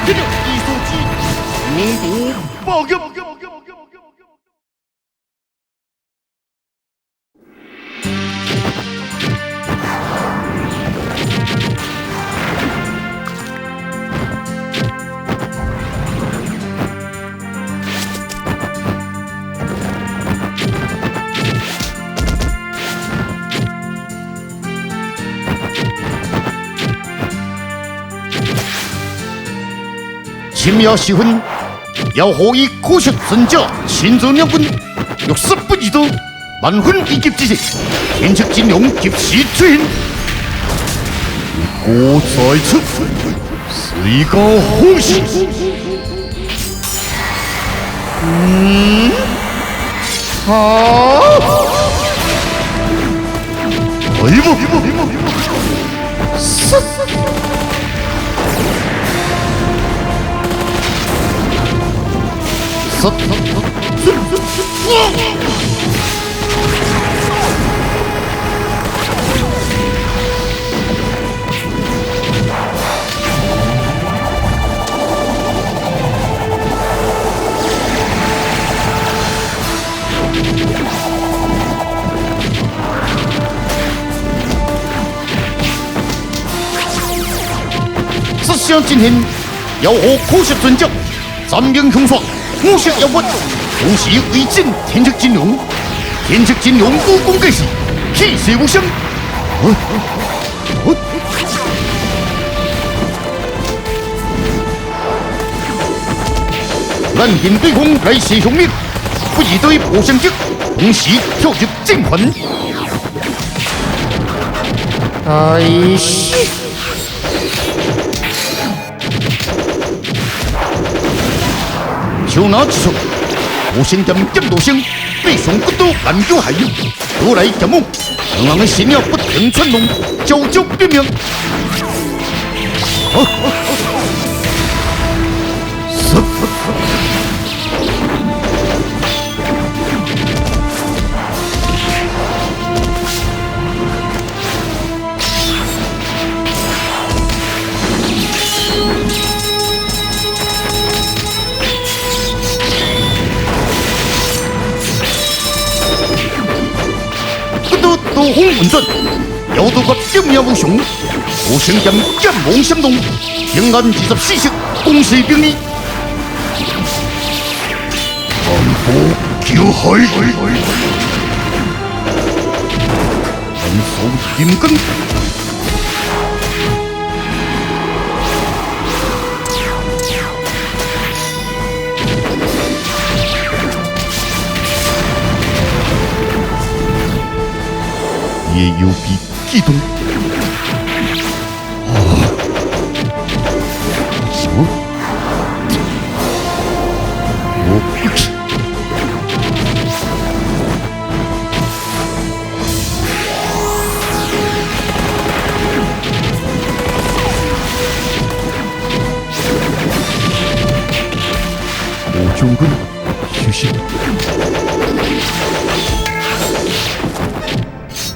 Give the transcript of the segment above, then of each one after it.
这就艺术机，弥补报应。秦苗喜欢，要何以科学真假，亲自两军，若失不易得，万分一击之势，天策金龙及时出现。国在此，谁家好事？哎呦！这项进行，要和科学专家，战名凶耍，武术妖怪，同时为战天策金龙，天策金龙武功盖世，气势无双。咱现对方来势凶猛，不宜对破相击，同时跳入阵环。哎西！手拿之术，无声剑剑道声，背上骨刀难有害，如来剑猛，让人心了不停窜动，招招毙命。刀锋混转，妖刀甲剑苗无常，无声剑剑芒相动，平安24式，攻势兵力，万步叫海，人手金根。也有比激动。我不去。我将军，休息。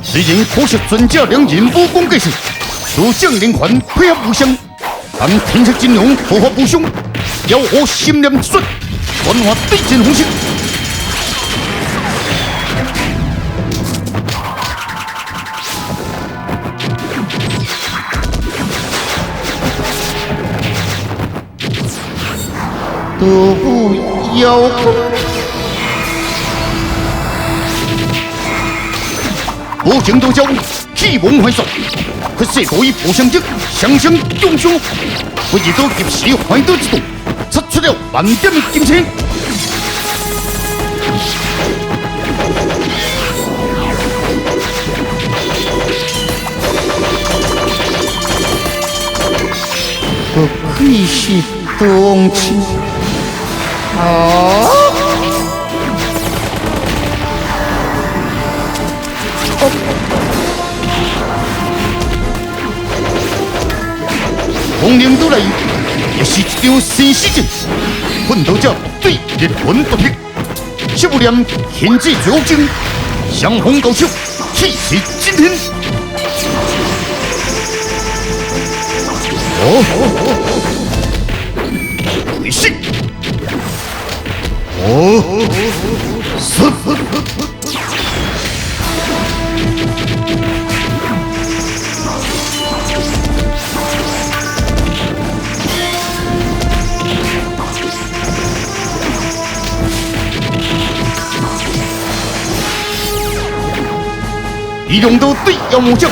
虽然可惜专家两人武功盖世，如将连环配合无相，但天策金龙毫发无伤，妖火心念之术，幻化对阵方式。都不妖功。无情刀交，气猛怀爽，可是可以破相击，双双中伤，不易都及时怀刀之动，擦出了满点的精神。不愧是冬青啊！风铃都来，也是一场生死战。奋斗者对日魂夺魄，小不念天子最后争，相逢高手，气势惊天。对视。哦，死！李荣都对妖魔教，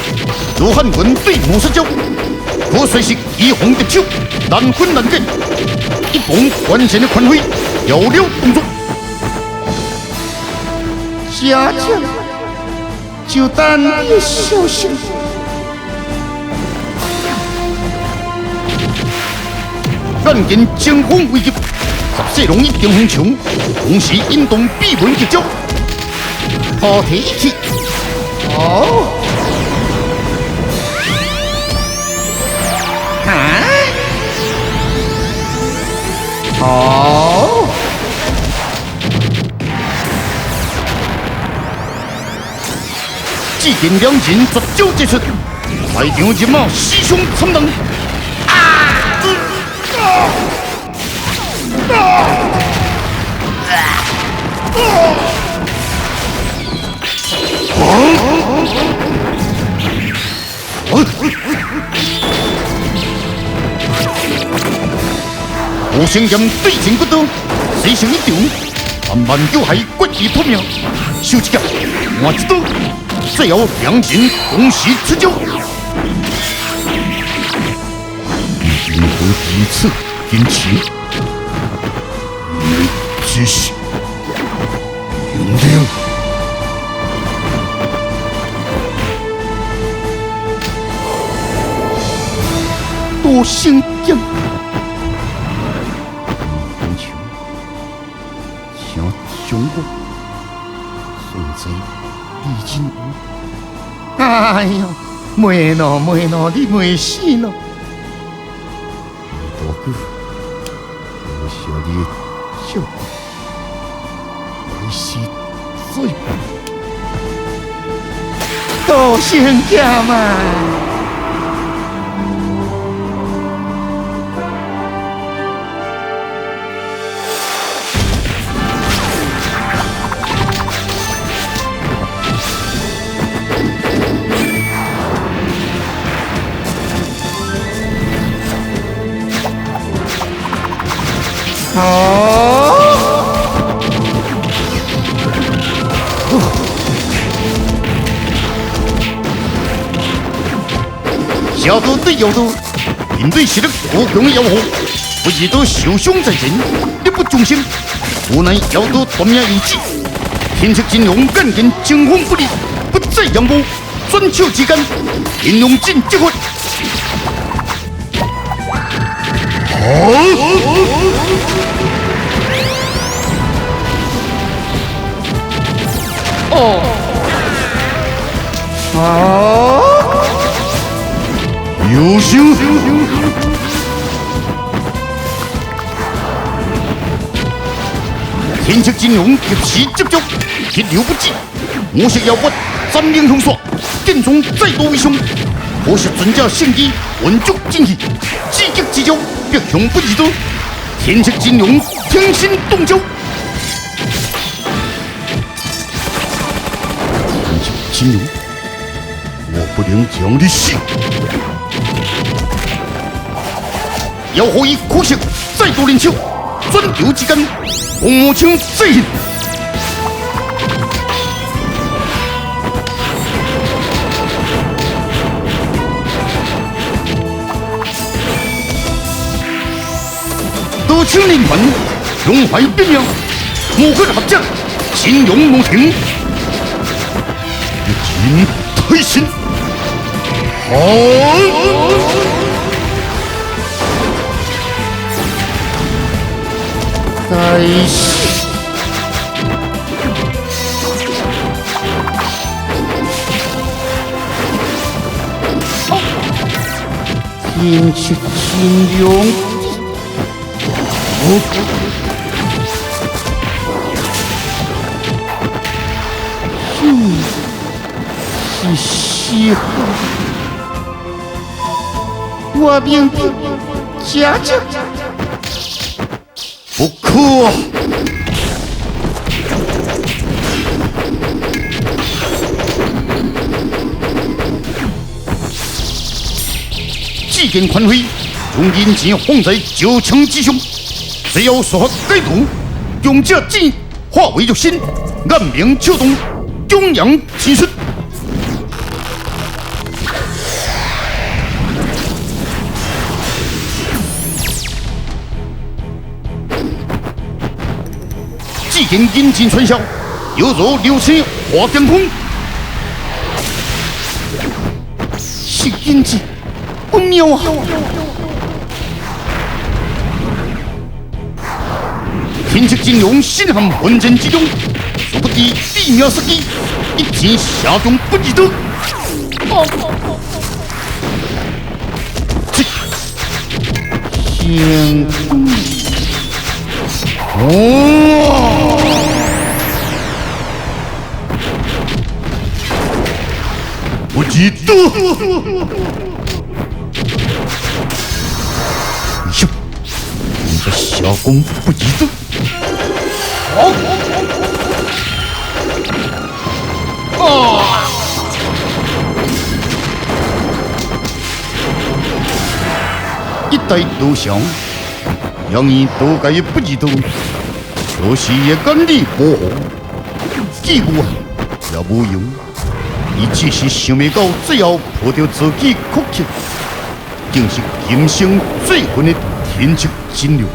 罗汉文对魔术教，我随时以红的手，难分难解，一bom完全的宽挥，有了动作。家家就等你小心。眼见江风危急，14龙一定红墙，同时引动闭门结交，合体一起。哦，啊，好，既见两人绝招结出，来场人马师兄参人。无声剑对前骨刀，死成一条，慢慢就系骨气透明。手一夹，换一刀，最后两人同时出招。任何一次坚持，只是用力。多心剑。中国存在李金武，哎呦，没喏，你没死喏！大哥，我小弟就没死最棒，多心剑嘛！小刀对妖刀，面对实力无强的妖狐，不遇到受伤在前，力不从心。无奈妖刀短命有志，天策金龙眼见惊风不利，不再仰慕，转手之间，金龙剑击发。优秀！天策金龙及时接触，血流不止，魔色妖骨三灵冲刷，剑锋再度为凶。可惜尊者圣机稳足进去，积极之中，别向不易多。天策金龙听心动招。天策金龙，我不能将你死。妖狐以苦涩再度连手，转流之间，红魔枪再现。多枪连环，胸怀变妙，魔客合将，金勇无情，金推心，在天策金勇，是时候，我明天家家。可！几根宽挥，用引擎轰在九枪之上，只要说法改图，用这剑化为肉身，暗明撬动，中央进出。几根引擎传销，犹如流星划天空。是引擎。 不妙啊！天策金融心含混战之中，殊不知地妙失机，一剑下中不易得。这天空哦！不记得。 这下功不易得。好！啊！一代独享，让你都该不易得，可惜也干力不好，结果也无用。你只是想未到，只要破掉自己哭泣，竟是今生最恨的。 天策金融，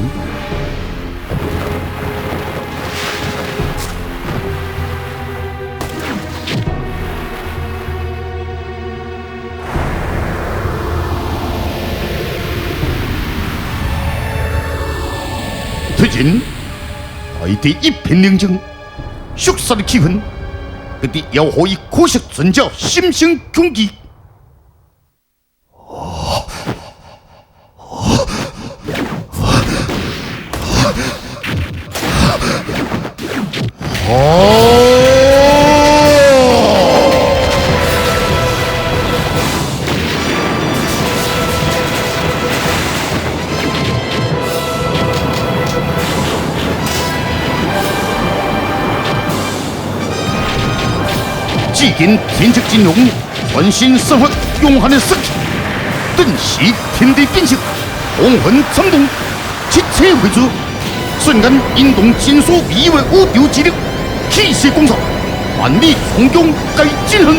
突然，大地一片宁静，肃杀的气氛，各地妖火以可惜尊教心生恐惧。 既见天策金融，全新生活永恒的色气，顿时天地变色，红魂颤动，七彩汇聚，瞬间引动前所未有的宇宙之力，气势广场，万里从中该进行。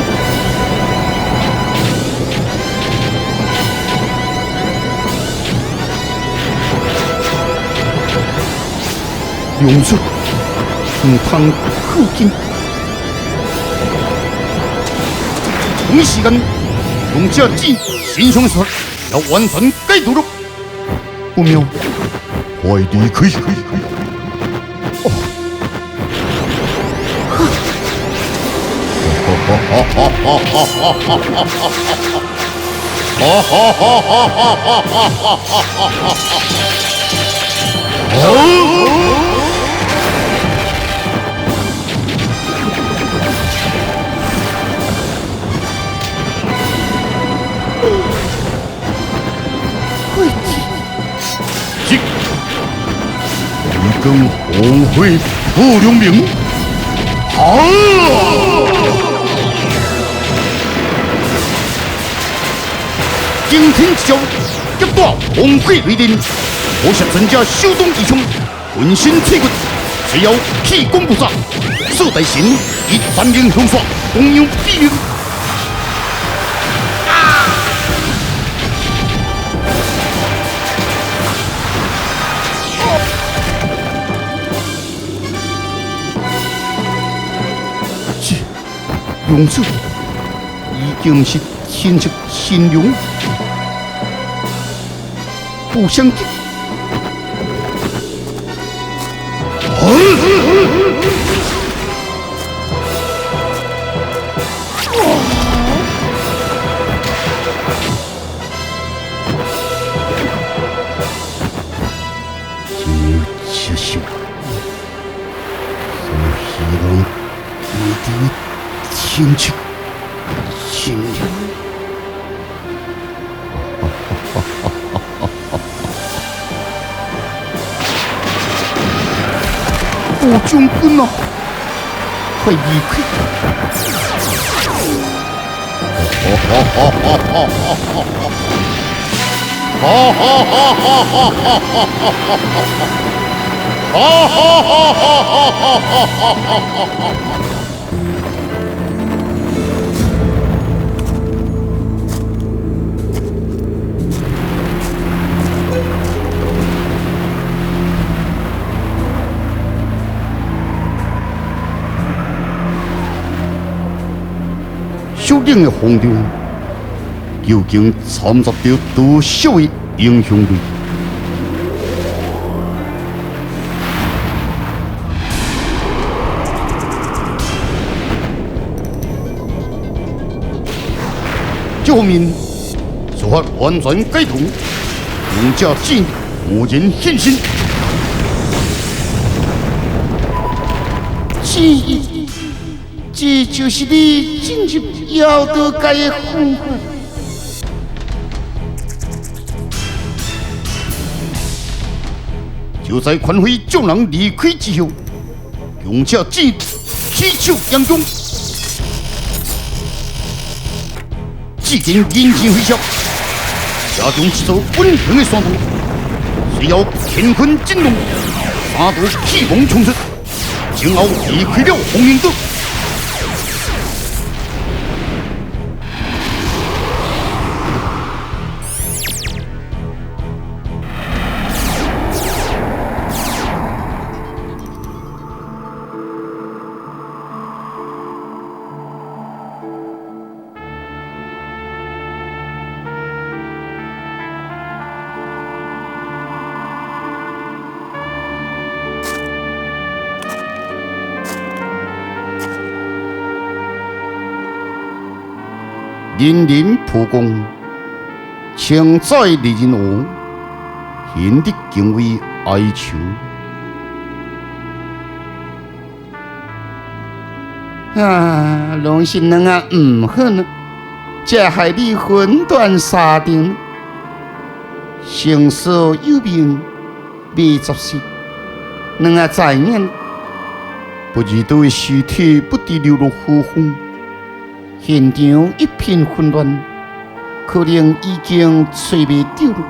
勇士，唔通靠近。 同一时间，用这剑心上说要完全改读了。不妙，快离开！哦，一根红灰不留名。好！惊天之交，一把红灰雷电，我想增加修动之凶，浑身脆骨，只要气功不杀，色带神以三连横刷，同样必赢。 勇士已经是天策神勇，不相见。真有奇秀，所希望你的。 天策神勇，将军啊，快离开！小岭的荒凉，究竟掺杂着多少的英雄泪？这方面做法完全改动，用这剑蓦然现身，这就是你进入妖道界的方法。就在宽辉众人离开之后，用这剑起手扬中。既然引擎飞翔，加中制造稳定的山道，需要乾坤震动，三道气风冲出，前后离开了红云岛。人人蒲公，请在丽人王，显得敬畏哀求。拢是两个唔好呢，这害你魂断沙定。生死有命，未作死，两个在眼，不知道的尸体不知流落何方。现场一片混乱，可能已经找袂到了。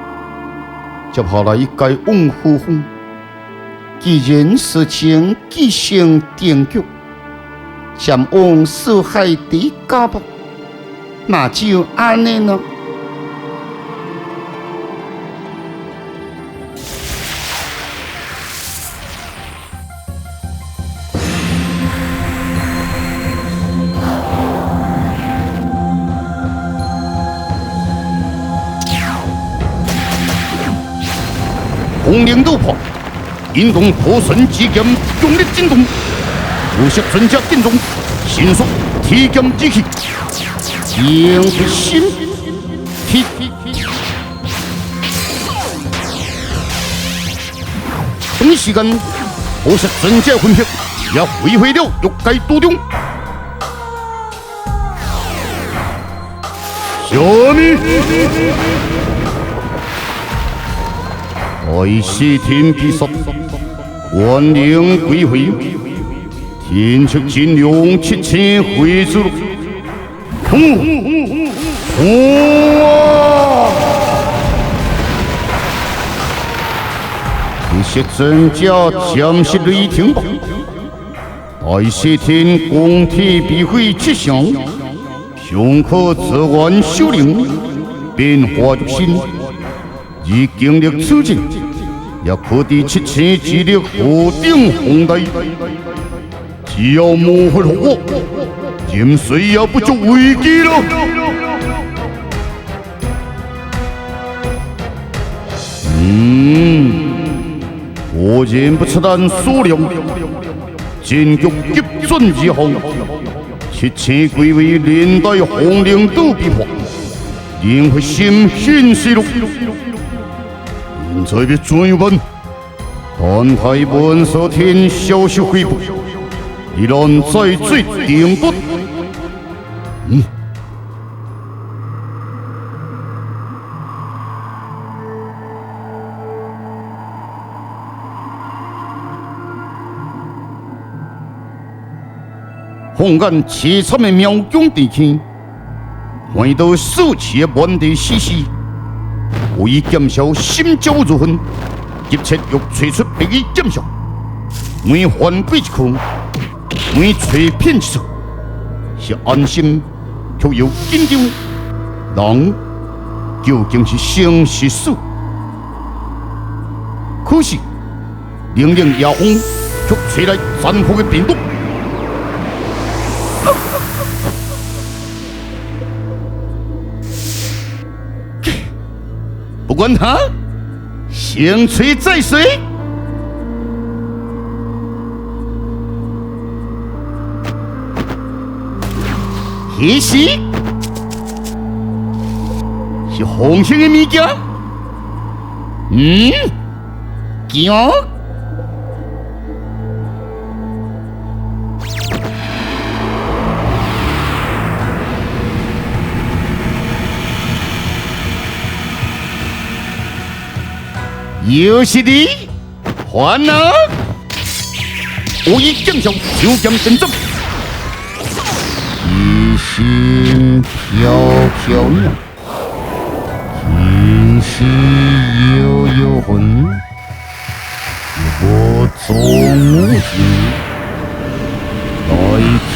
接下来该往何方？既然事情既成定局，前往四海的家吧，那就安尼了。红绫斗破，引动破神之剑用力震动，无色专家电动，迅速提剑之气，应心体。同时间，破色专家魂魄也毁坏了玉界道中。什么？爱是天必杀，万灵归回，天出金龙7000回之路。这些真假暂时雷霆吧，爱是天公体必会七响，胸可自万修灵，变化入心。以经历此境，也可敌7000之力何顶宏大。只要魔法我，任谁也不足为奇了。果然不出咱所料，剑局急转之后，7000归为连带红绫斗变化，令会心险失落。现在要怎样办？但太本所天消息回复，依然在最顶端。红眼凄惨的苗疆地区，看到数起的满地死尸，为伊减少心焦如焚，急切欲找出别个减少。每翻过一区，每找遍一处，是安心却又紧张。人究竟是生是死？可是冷冷夜风却吹来残酷的病毒。不管他，先锤再随。其实是红色的物件。行。又是你，还啊！我已降上九剑神针，一心飘飘渺，今夕悠悠魂，我总无心，代替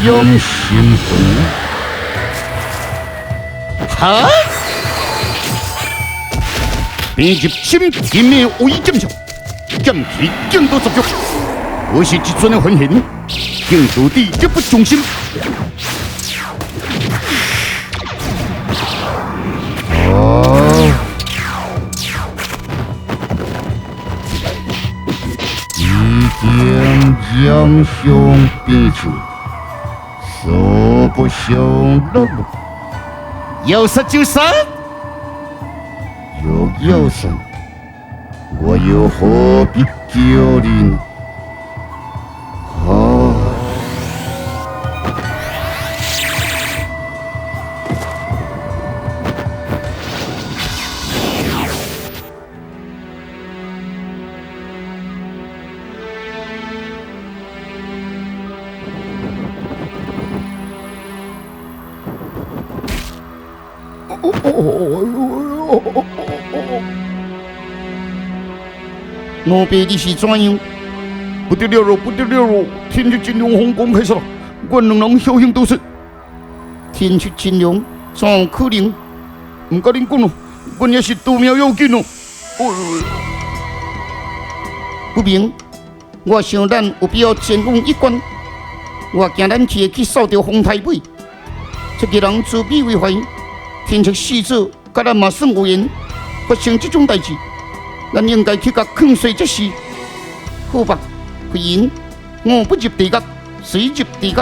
养心魂。哈！编入深金的威剑上，剑气更多十足。我是一尊的分形，竟到底力不从心。一剑将相并出，素不相落。要杀就杀。若要杀，我又何必救你呢？老爸，你是怎样？不得了了，不得了了！天出金龙红光开始了，我两人小心都是。天出金龙怎可能？唔甲恁讲咯，我也是夺命要紧哦。不明，我想咱有必要前往一关。我惊咱去扫掉红太尾，这个人自比为怀，天出死者甲咱嘛算有缘，发生这种代志。咱应该去甲劝说这事，好吧？回言，我不入地狱，谁入地狱？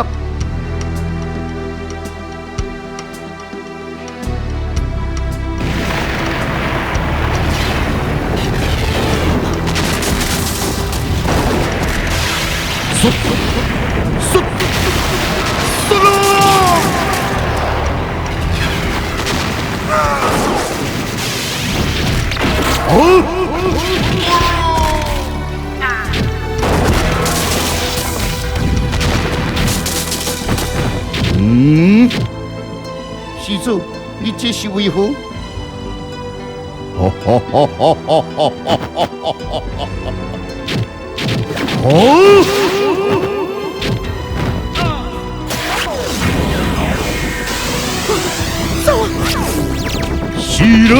施主，你这是为何？起来！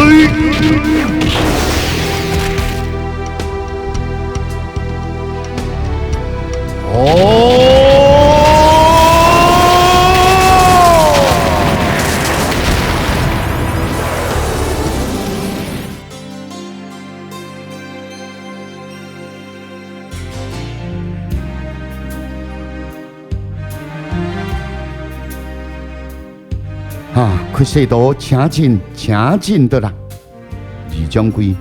去西道请进的啦！二掌柜，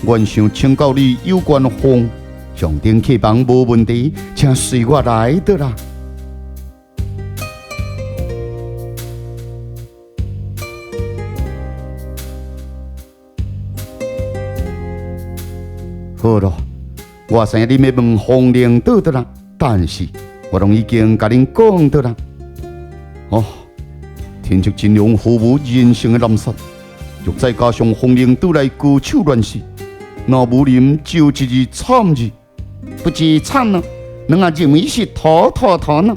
原想请教你有关风上顶客房无问题，请随我来的啦。好了，我知影你要问风铃岛的啦，但是我拢已经甲恁讲倒啦。哦，天竺金龙毫无人性的滥杀，若再加上风铃倒来割手乱死，那武林就一日惨日，不止惨了，人也认为是妥呢。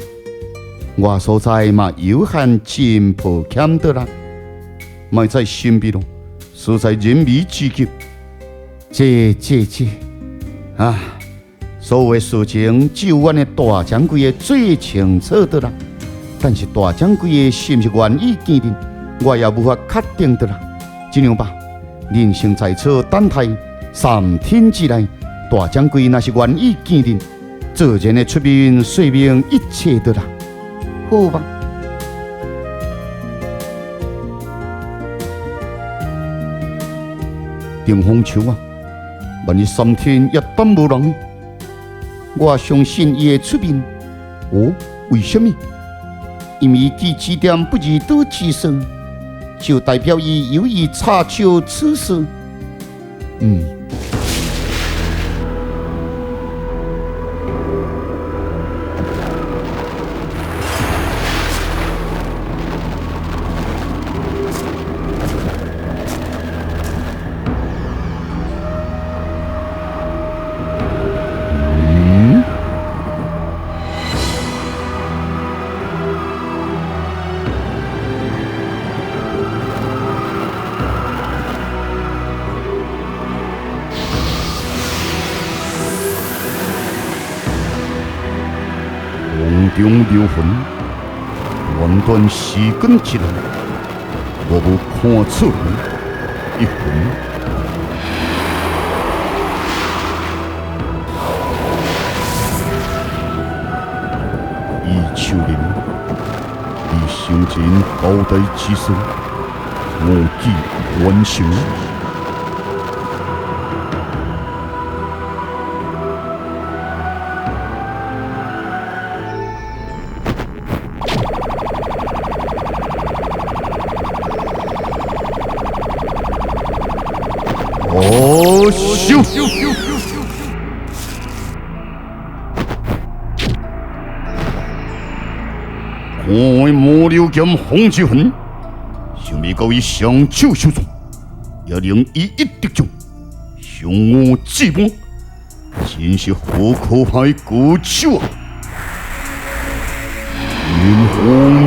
我所在嘛有限真抱歉的啦，莫再神秘咯，实在人迷之急。这啊！所有的事情只有阮的大掌柜的最清楚的啦。但是大掌柜的是不是愿意见恁，我也无法确定的啦。这样吧，人生在此等待3天之内，大掌柜若是愿意见恁，自然的出面说明一切的啦。好吧？丁凤秋啊！万一3天也等无人，我相信伊会出面。哦，为什么？因为其指点不如多之身，就代表伊有意插手此事。梦中流魂，完全是根一人，我无看错人一魂。伊手人，伊生前交代之事，我记完成。哦，咻！看魔流剑风之痕，想要到伊双手手中，也令伊一得中，向我致命，真是好可怕的高手啊！天荒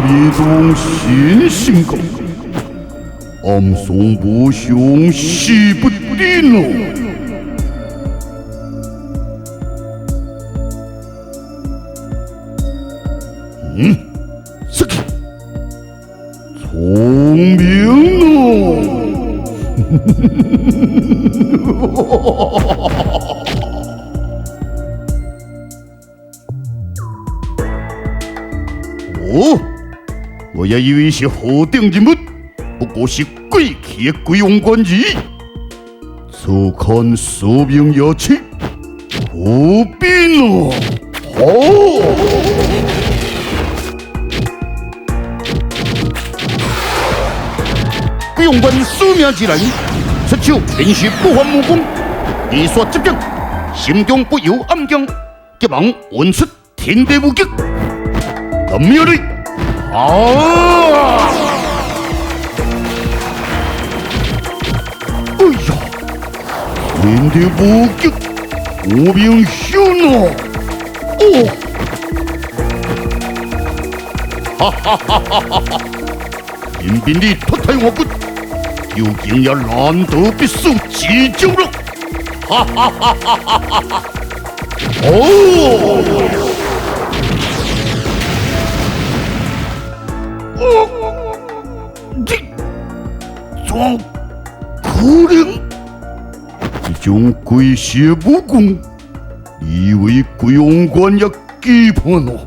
灭动心性高。暗送无上死不定哦！这个聪明哦！我也以为是后顶人物。不过是贵气的鬼王官职，此看说明有趣，何必呢？鬼王官宿命之人，出手便是不凡武功，艺术接近，心中不由暗惊，急忙运出天地无极，怎么样呢？哎呀，天地无极，无名凶啊！哦，哈哈哈哈哈！任凭你脱胎换骨，究竟也难得必死之招了！哈哈哈哈哈哈！怎可能？这种鬼邪武功，你以为鬼王关也基盘哦？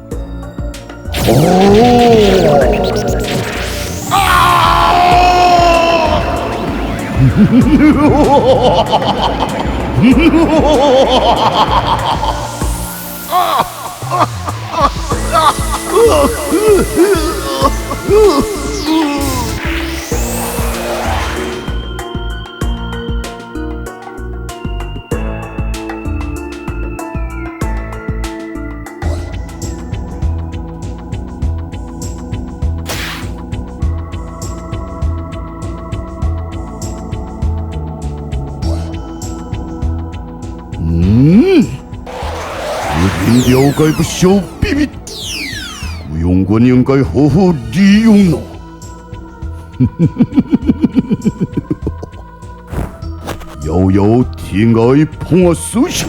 我了解不少秘密，永远应该好好利用它。遥遥天涯盼思乡，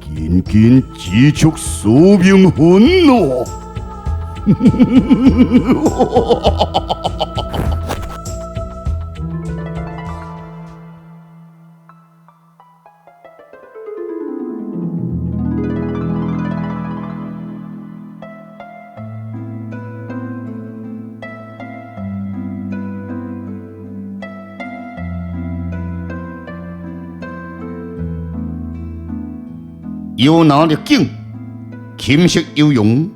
紧紧支持宿命魂咯。有拿力景，琴瑟悠扬，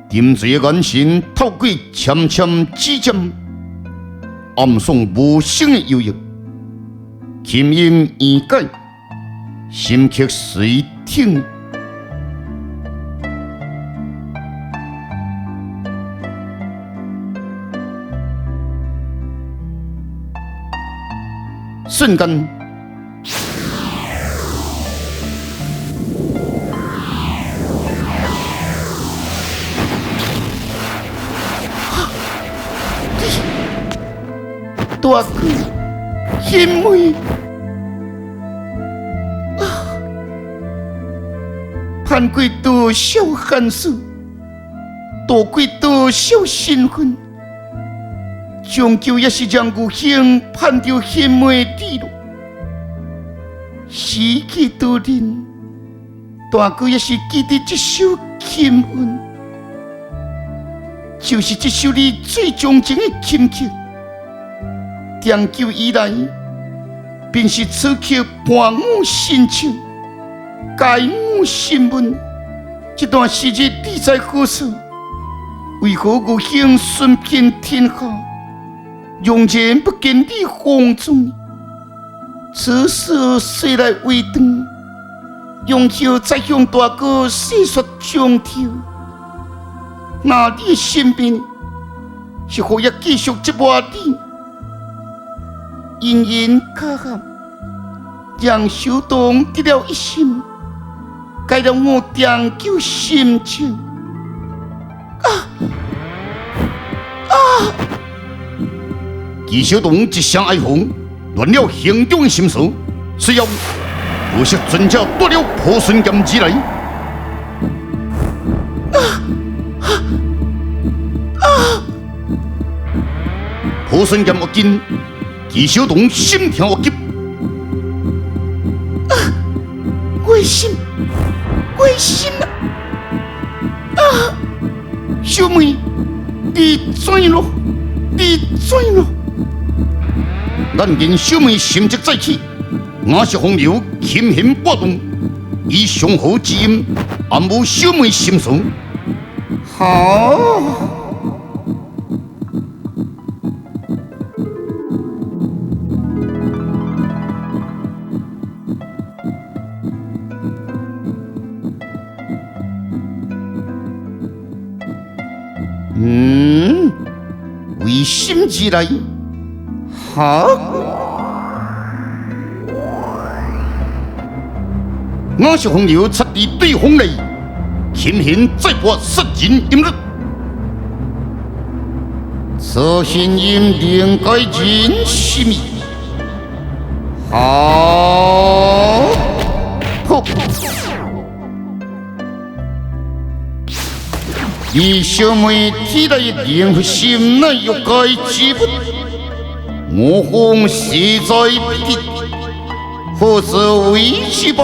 沉醉的眼神透过浅浅指尖，暗送无声的悠扬。琴音圆解，心曲随听。瞬间。大哥，因为盼过多少寒暑，度过多少新婚，终究也是让有幸盼到欣美之路。失去多人，大哥也是记得这首琴韵，就是这首你最钟情的琴曲。长久以来，便是此刻伴我心情，改我心文。这段时日你在何处？为何有幸顺遍天下，容然不见你风中？此事谁来为证？用后再向大哥细说详条。那你的身边是何也继续折磨你？殷殷可喊，让小童得了一心，该让我长久心情。纪小童一声哀嚎，乱了行中的心思，随后不惜尊者夺了破孙剑之来。破孙剑握紧。纪小童心跳急，危险，危险啊！小妹，你怎了？你怎了？但见小妹心急再起，我是风流轻轻拨动，以雄厚之音暗舞小妹心思。好。为心而来，哈！我是风流彻底对风雷，轻轻再拨杀人音律，此声音令该人心意。好，噗！以小妹体内灵心内欲盖之物，我方实在必敌，何所为之不？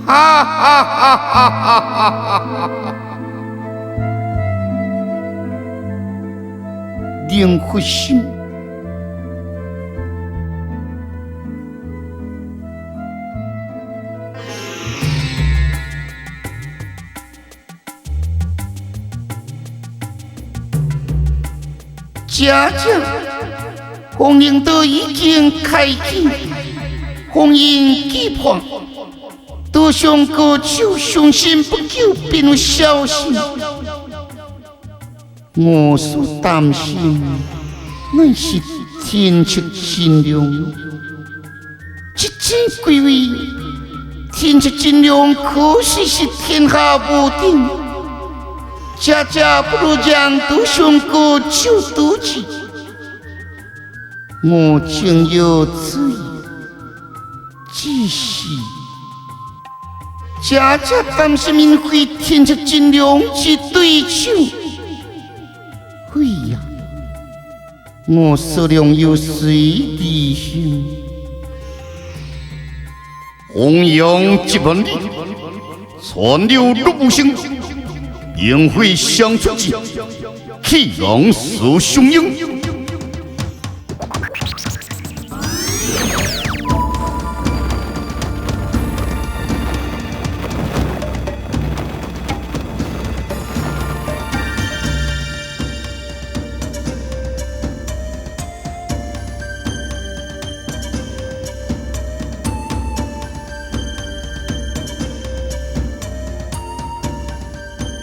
哈哈哈哈哈哈！灵心。家家，红缨都已经开启，红缨击破，多想各手伤心不久便有消息。我所担心，乃是天赐善良，这真贵位，天赐金龙可惜是天下无敌，家家不如将都上过就都去。我情有此意，只是家家担心民会天赐金龙之对手。会呀，我思量有谁弟兄？弘扬一万里，传流六部星，宴会相出之，气昂受雄鹰。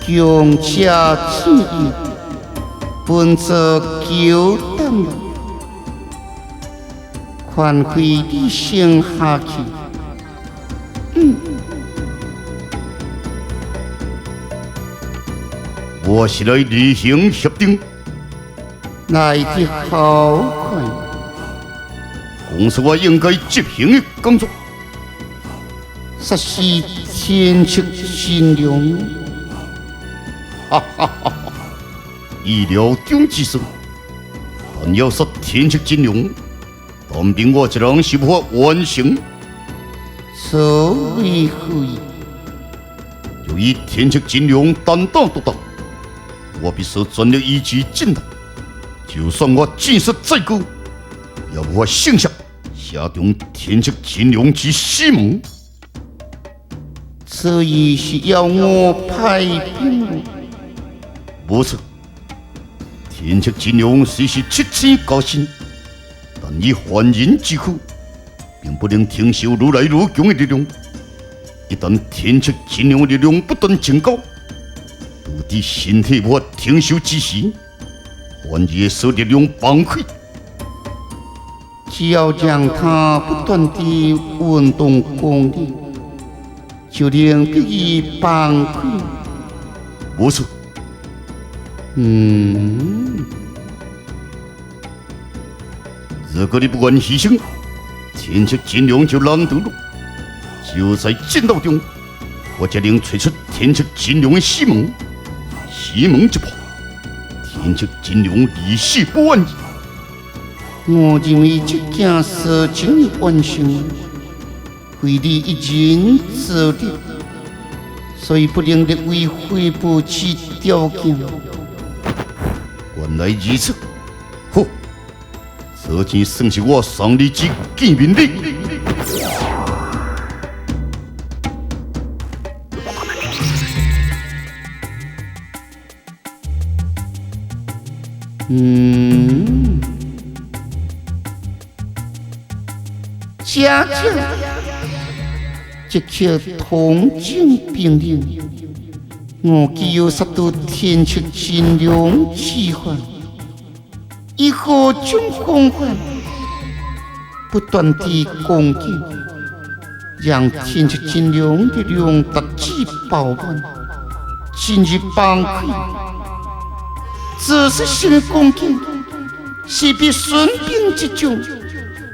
用家之意，本着久等，宽惠的心下去。我是来履行协定，来得好快，公是我应该执行的工作，实是天赐金龙。哈哈哈！意料中之事，但要说天赐金龙，但凭我一人是无法完成。所谓何意？由于天赐金龙担当独大，我必须全力以赴进达。就算我见识再高，也无法胜下下中天赐金龙之使命。所以是要我派兵。不错，天赐金龙虽是七星高薪，但以凡人之苦，并不能承受如来如强的力量。一旦天赐金龙的力量不断增高，到底身体无法承受之时，凡人所力量崩溃。只要将它不断地运动功力，就能得以崩溃。不错。如果你不愿牺牲，天赐金龙就难得了。就在战斗中，我决定吹出天赐金龙的死门，死门一破，天赐金龙离世不安矣。我认为这件事情完成，非你一人之力，所以不能列为回报之条件。原来如此，好，这钱算是我送你之见面礼。家家，这颗铜镜兵令。我既有杀到天赐金龙之患，以后将防范，不断地攻击，让天赐金龙的力量达至饱满，进入崩溃。这是新的攻击，是比孙膑之众，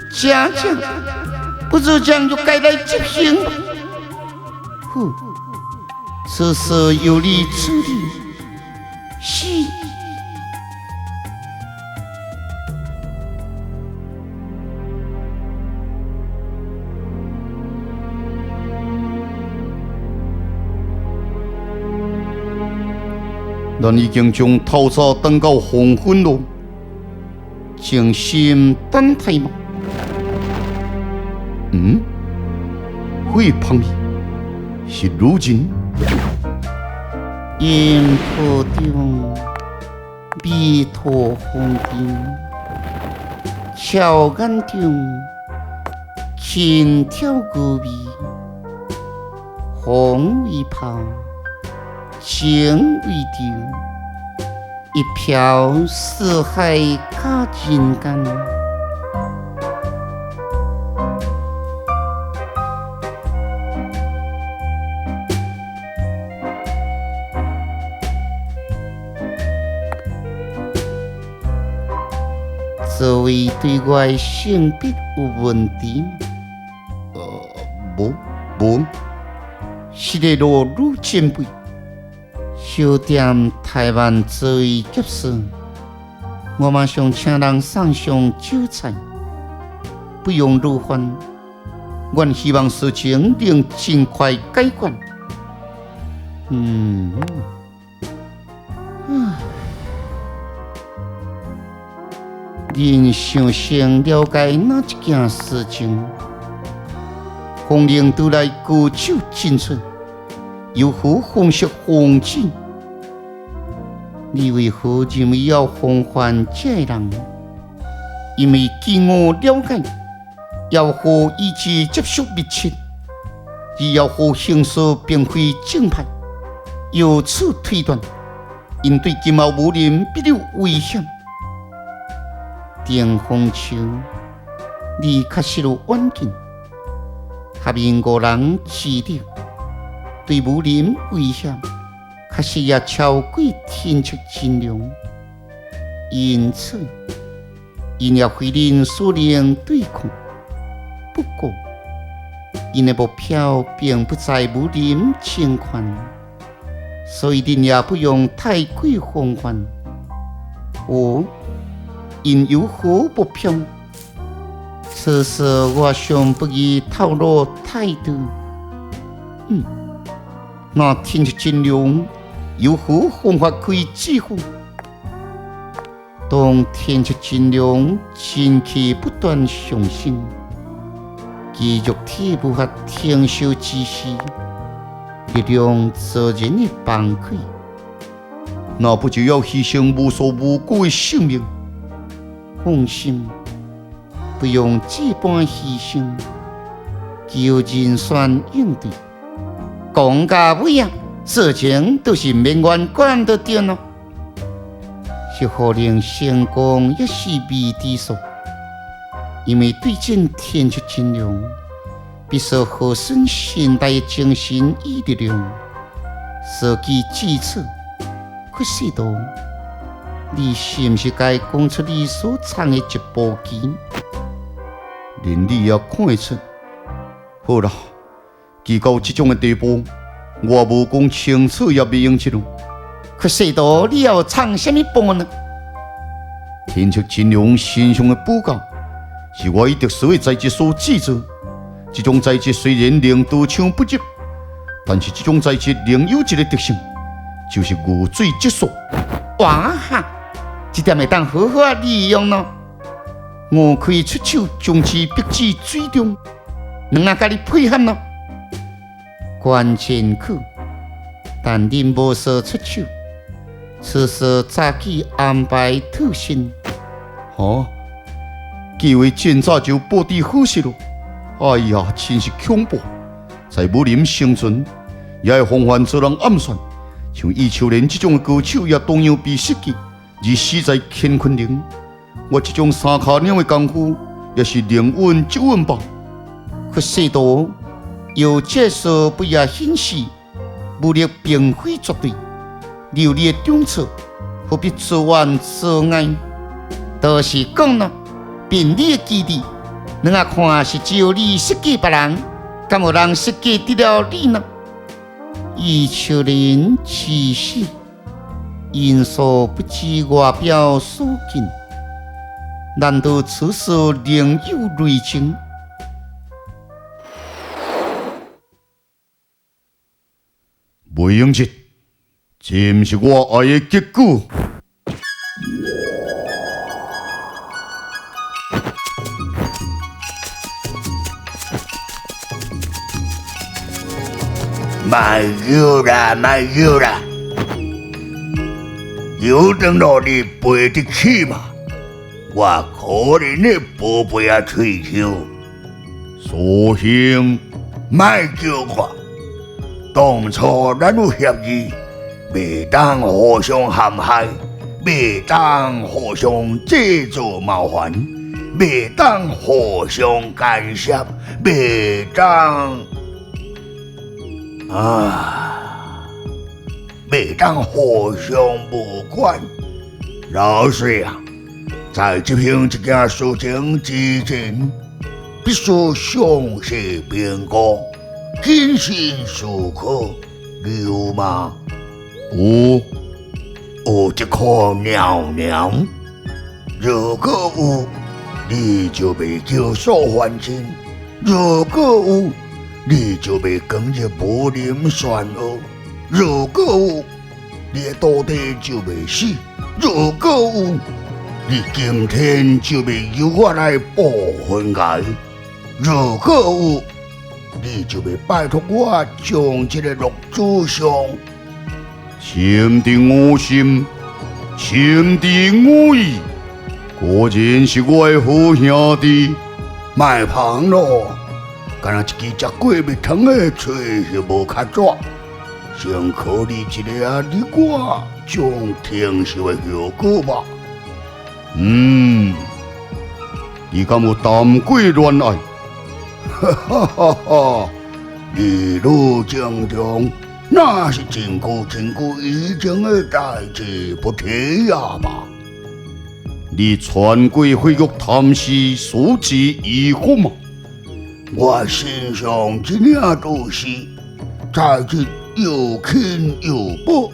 家家不如将就该来执行吧。此事有理处理，是。咱已经将头纱等到黄昏了，静心等待吗？会旁边是如今。烟波中，迷途风景；桥岸中，轻佻歌味。风为旁，情为定，一飘四海卡人间。所谓对我的性别有问题吗？无，是个落入前辈，小店台湾作为急事，我马上请人送上酒菜，不用如烦。我希望事情能尽快解决。人想先了解哪一件事情，风铃都来歌手进出，又何方式防止？你为何认为要防范这人？因为据我了解，要和以及接触密切，而要和形势并非正派，由此推断，因对金茂武林必有危险。丁凤秋，你确实有远见，合因五人之力，对武林威胁，确实也超过天策真良。因此，因也非人所能对抗。不过，因的目标并不在武林情况，所以您也不用太过慌乱。因有何目标？此事我想不宜透露太多。那天策真良有何方法可以制服？当天策真良前期不断上升，其肉体无法承受之时，力量自然会崩溃。那不就要牺牲无数无辜的性命？放心，不用这般牺牲，有人选应对。讲到尾啊，事情都是免管管得到咯。是可能成功也是未知数，因为对阵天策真良，必须耗损现代的精神与力量，设计计策。可是道，你是不是该讲出你所藏的一步棋？连你也看得出。好啦，既到这种的地步，我无讲清楚也未用这路。可是道，你要藏什么步呢？天策真良身上的布告，是我以特殊的材质所制作。这种材质虽然令刀枪不入，但是这种材质另有一个特性，就是无水即锁。哇哈！这点会当好好利用咯。我可以出手将其逼至水中，能啊甲你配合咯。关键可，但恁无说出手，此事早起安排特先。计划真早就布置好势咯。哎呀，真是恐怖！在武林生存，也会防范遭人暗算。像易秋莲这种的高手，也同样被设计而死在乾坤陵。我这种三脚鸟的功夫，也是宁稳即稳吧。可是道，有这事不也显示武力并非绝对。你有你的长处，何必自怨自艾？倒是讲咯，凭你的基地，人啊看是只有你设计别人，敢有人设计得了你呢？易秋莲其死，因所不知外表所见，难道此事另有内情？袂用这，这毋是我爱的结果。慢摇啦，慢摇啦，有等到你背得起嘛？我可怜的宝贝啊，吹球，所幸卖叫我。当初咱有协议，袂当互相陷害，袂当互相制造麻烦，袂当互相干涉，袂当。袂当互相无管。老水啊，在执行一件事情之前，必须详细评估、谨慎思考。你有吗？有一颗鸟鸟，如果有，你就袂叫所烦心；如果有，你就袂耕入无林选恶；如果有，你的土地就袂死；如果有，你今天就袂由我来保分界；如果有，你就袂拜托我将这个落子上。深得我心，深得我意，果然是我的好兄弟。卖芳咯，敢若一支食过蜜糖的嘴是无较绝。先考虑一下啊，你我将承受的效果吧。你敢有谈过恋爱？哈哈哈哈！一路正常，那是真久以前的代志，不提呀吧。你穿过血肉谈事，所知已好吗？我身上一领都是，材质又轻又薄，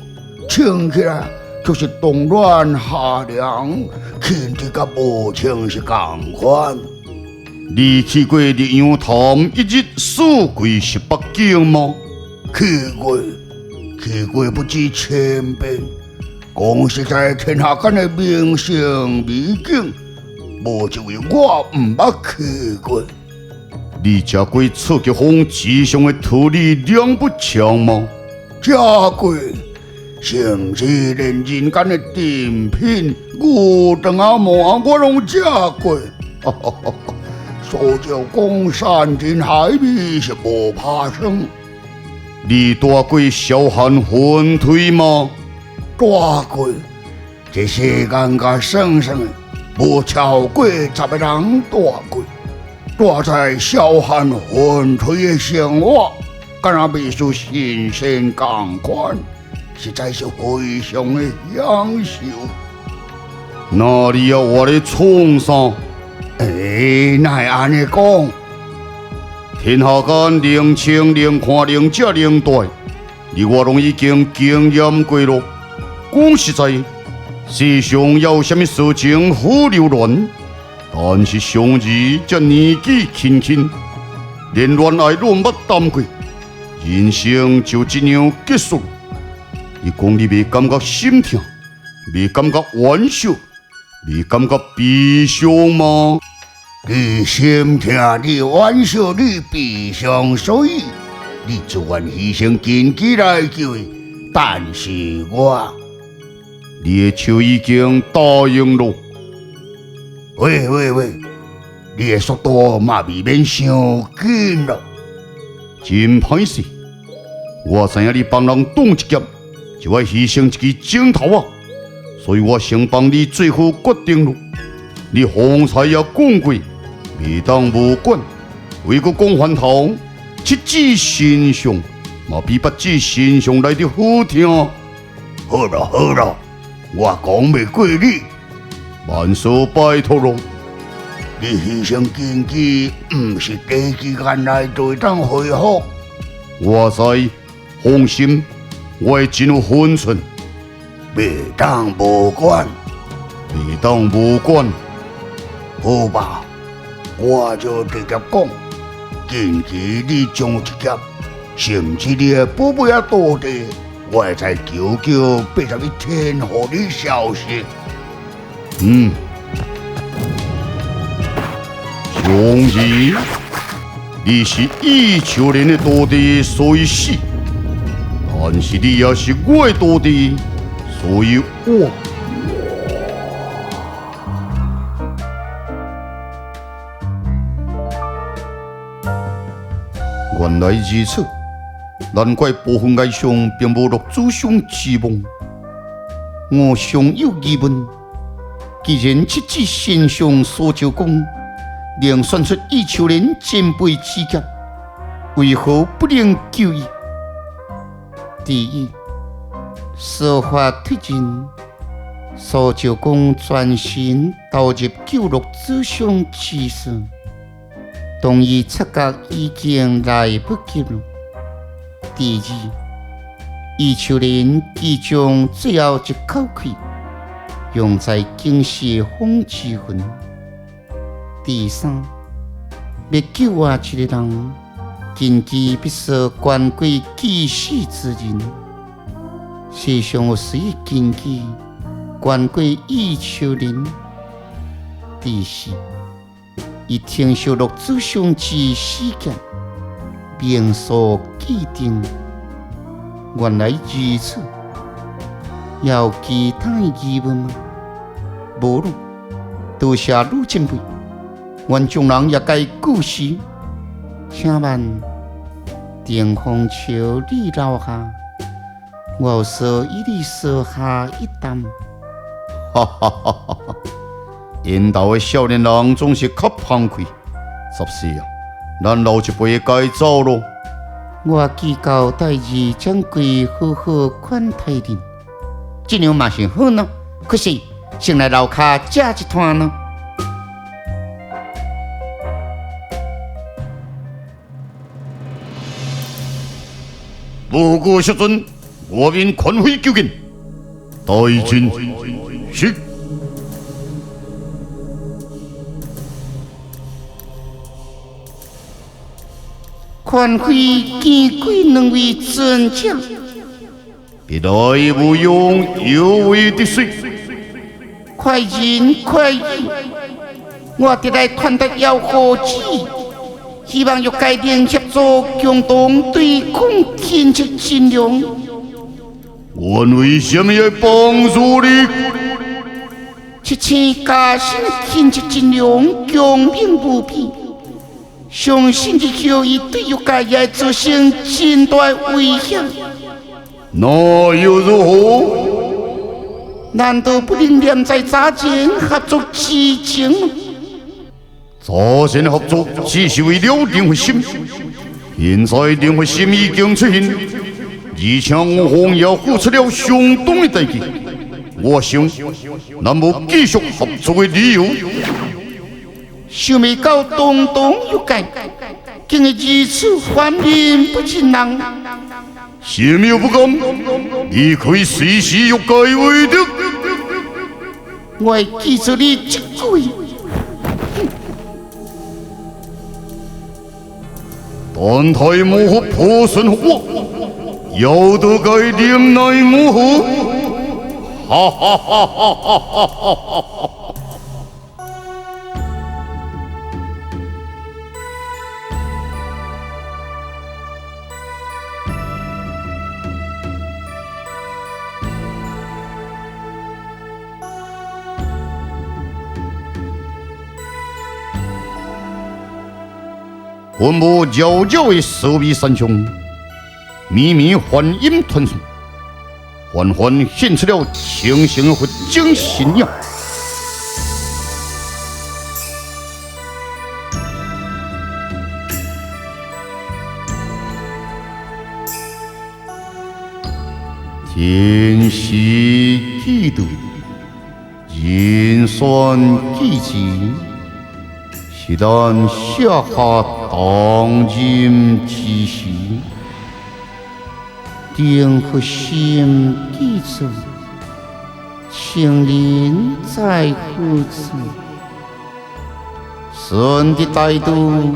穿起来就是冻暖夏凉，轻得甲无穿是同款。你去过日阳潭一日数归18景吗？去过不止1000遍。讲实在，天下间的名胜美景，无一位我毋捌去过。你食过刺激风之上的土里两不强吗？食过，是毋是连人间的珍品牛肠啊、毛我拢食过？所叫讲山珍海味是无怕生。你带过小汉魂腿吗？带过，这世间甲算算的，无超过10个人带过。带在小汉魂腿的生活，敢若秘书新鲜同款，实在是非常的享受。那你要我来创啥？哪会安尼讲？天下间能清能看能食能带，你我拢已经经验过了。讲实在，世上要有什么事情好留恋？但是上儿这年纪轻轻，连恋爱都毋捌谈过，人生就这样结束。你讲你未感觉心痛，未感觉惋惜，未感觉悲伤吗？你心痛，你惋惜，你悲伤，所以你自愿牺牲经济来救伊。但是我，你的手已经答应了。喂，你的速度嘛未免伤紧了。真歹势，我知影你帮人挡一劫，就要牺牲一支镜头啊，所以我先帮你做好决定了。你方才也讲过，未当无管，为个讲翻头，七指心上，嘛比八指心上来得好听。好了，我讲袂过你。万事拜托咯。你牺牲经济，毋是短时间内就会当恢复。我知，放心，我会真有分寸。袂当无管，未当无管。好吧，我就直接讲，近期你中一劫，甚至你的宝贝啊土地，我会在9981天互你消息。上儿，你是以求人的土地，所以死；但是你也是我的土地，所以活。原来如此，难怪部分哀伤并无落祖上之望。我尚有疑问。既然七子先上所招讲，能算出以求人前辈之劫，为何不能救伊？第一，说话推进，苏州公专心投入救陆之上之事，当伊察觉已经来不及了。第二，伊秋人即将最后一口气用在京师风之魂。第三，要救活一个人，根基必须关过既死之人。世上有谁根基关过伊秋人？第四，伊听受陆子上之事件，名所既定。原来如此，有其他疑问吗？无咯，多谢陆前辈。愿众人也该故事，请问定风桥你留下，我说一你说下一担。哈哈哈哈哈！引导的少年人总是较慷慨，十四啊，咱老一辈该走咯。我祈求代志将归好好款待恁，这样嘛是好呢。可是先来楼下食一摊呢。不过小尊，我便宽会究竟。大军是。宽会见过两位尊者，别来无用，有为的水。快人快意，我得来传达要何旨，希望与该联合作，共同对抗天竺金龙。我为什么要帮助你？这次加深天竺金龙强兵不比。相信日后伊对于家也造成真大危险。那又如何？难道不能念在早前合作之前？早前合作只是为了林慧心，现在林慧心已经出现，而且我方也付出了相当的代价。我想，咱无继续合作的理由。想未到东东欲改，竟会如此反面不亲人。什么不敢？你可以随时欲改为的。我会记住你这句。但太模糊破损我，要得该领来模糊。哈哈哈哈哈哈哈哈！魂魄遥遥的守壁山上，密密幻音传送，缓缓现出了清醒的佛经信仰。天时地度，人算计之。是咱下下当今之时，定和心记住，情人在何处？神的态度，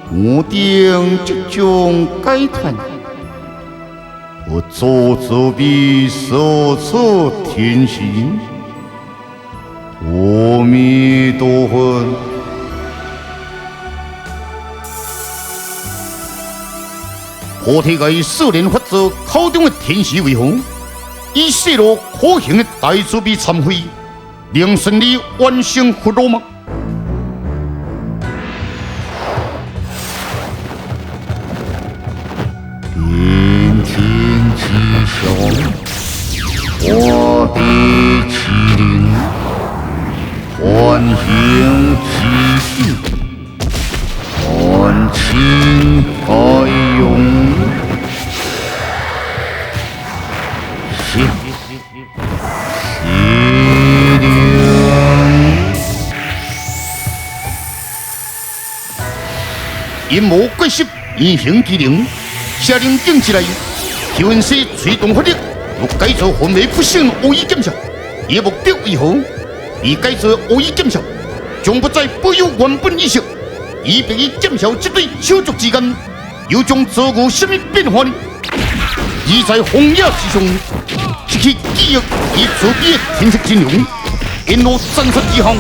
我定即将改团。我做作比所措天行，阿弥陀佛。菩提界少年法则口中的天时为何？以泄露可行的大慈悲忏悔，能顺利完成佛罗吗？天天吉祥，我的麒麟，欢迎其境。万情爱用，心心阴谋诡计，严刑逼令，下令警起来，调势催动法律，欲改造混为不幸恶意检校，伊目的为何？以改造恶意检校，将不再保有原本意识，以便于检校这对手足之间，又将遭遇什么变化呢？而在荒野之上，失去记忆与自己的天色阵容，因路战术之后，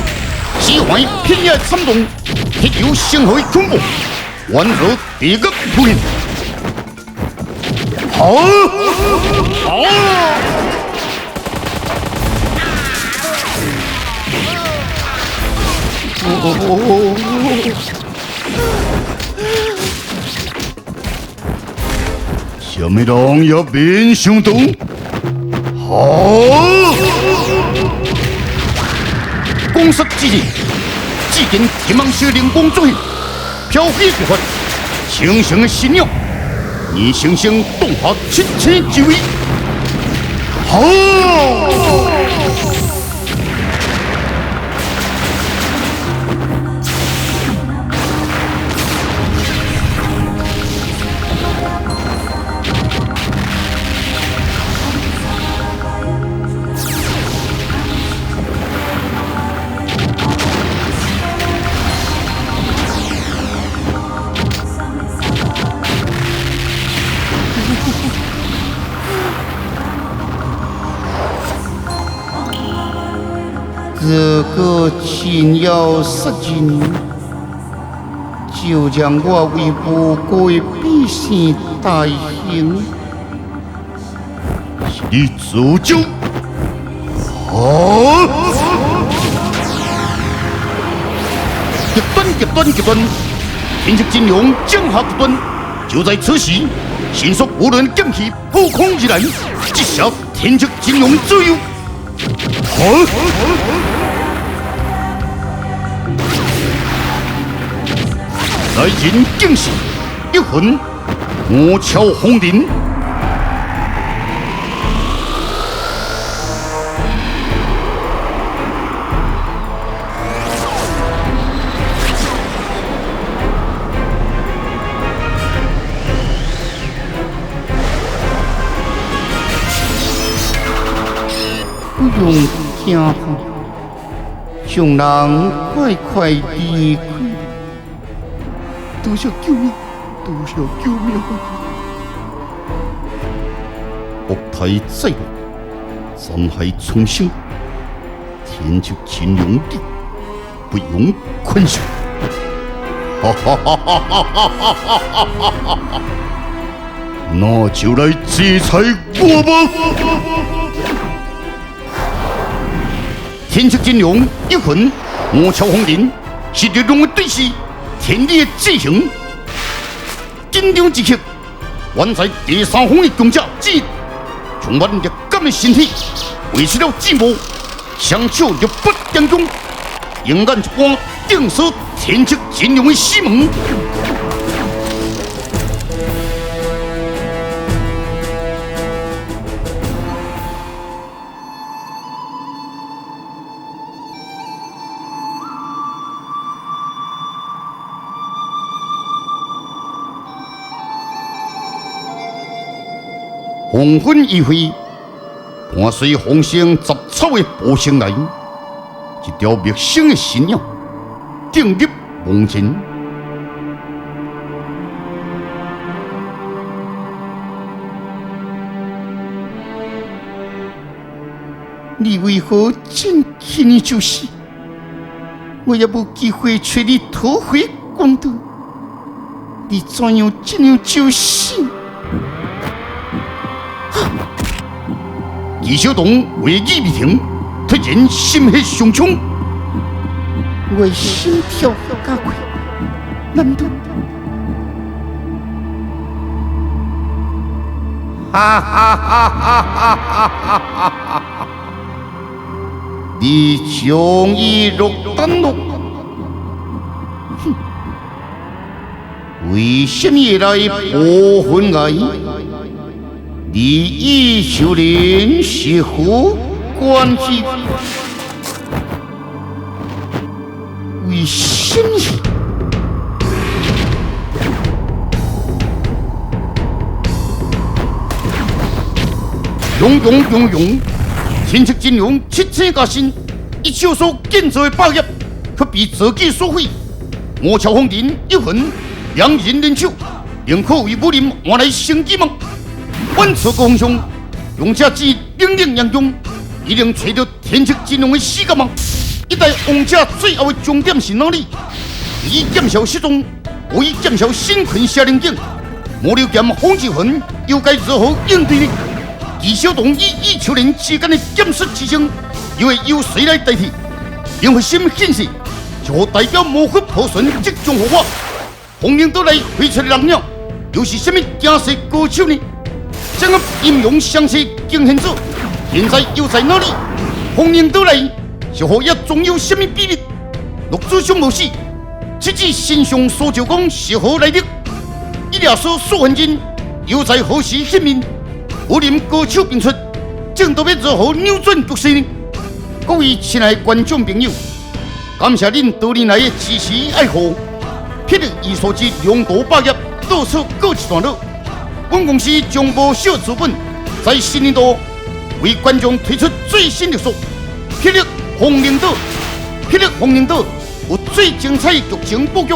死怀偏野参动，铁有生活恐怖，宛如地狱出现。好，好。什么人也免想动？好！公杀之日，只见天王小灵光出现，飘飞不发，形成的信仰，你形成动画七千之位。好！这个亲要杀人，就让我为无辜的百姓代刑。你主就好，极端，天色金龙降下极端。就在此时，迅速无论剑气破空而来，击杀天色金龙左右。好。来人警示，一魂魔鞘红绫。不用惊慌，众人快离开。多少救命！恶态再落，残骸重生，天就金龙地，不容宽恕。那就来制裁我吧！天就金龙一魂，魔鞘红绫，是烈龙的对视。天理的制衡，紧张之刻，原在第三方的强者之一，充满烈感的身体，维持了寂寞，双手入不当中，永眼一般定死天chức金龙的死门。黄昏一回，伴随风声杂草的步声来，一条灭生的新鸟定入梦前。你为何真轻易就死？我也无机会找你讨回公道，你怎样这样就死？李小东为义未停，突然心血上冲，我心跳加快，难道？哈哈哈哈哈哈！你将伊落单落，哼！为什么来破婚爱？你与秀莲是何关系？为什么？ 용용용용天策金融七千加薪，一手所建造的霸业，可比自己所毁。我朝风林一魂，两人联手，宁可为武林换来生机吗？万次高雄上，用这支冷冷阳用，一定找到天策金融的死角吗？一代王者最后的终点是哪里？以减少失踪，为减少新困下灵境。魔流剑风之魂又该如何应对呢？纪晓东以秋人之间的剑术之争，又会由谁来代替？林慧心显示，就可代表魔法破损即将火化。红绫岛内飞出的人鸟，又是什么惊世高手呢？将个阴阳相识惊现者，现在又在哪里？红绫岛内是何也总有什么秘密？陆子兄无死，此次神上所招讲是何来历？伊俩所痕人又在何时显面？武林高手并出，正道要如何扭转局势呢？各位亲爱的观众朋友，感谢恁多年来的支持爱护。霹雳艺术节龙头霸业到此告一段落。本公司将无小资本，在新年度为观众推出最新力数《霹雳红绫岛》。霹雳红绫岛有最精彩的剧情布局、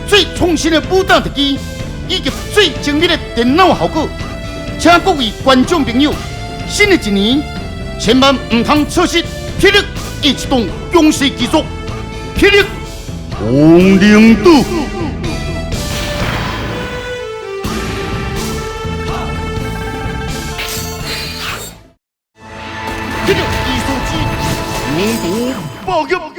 最创新的武打特技，以及最精密的电脑效果。请各位观众朋友，新的一年千万唔通错失霹雳一动勇士之作《霹雳红绫岛》。霹雳艺术节龙头霸业。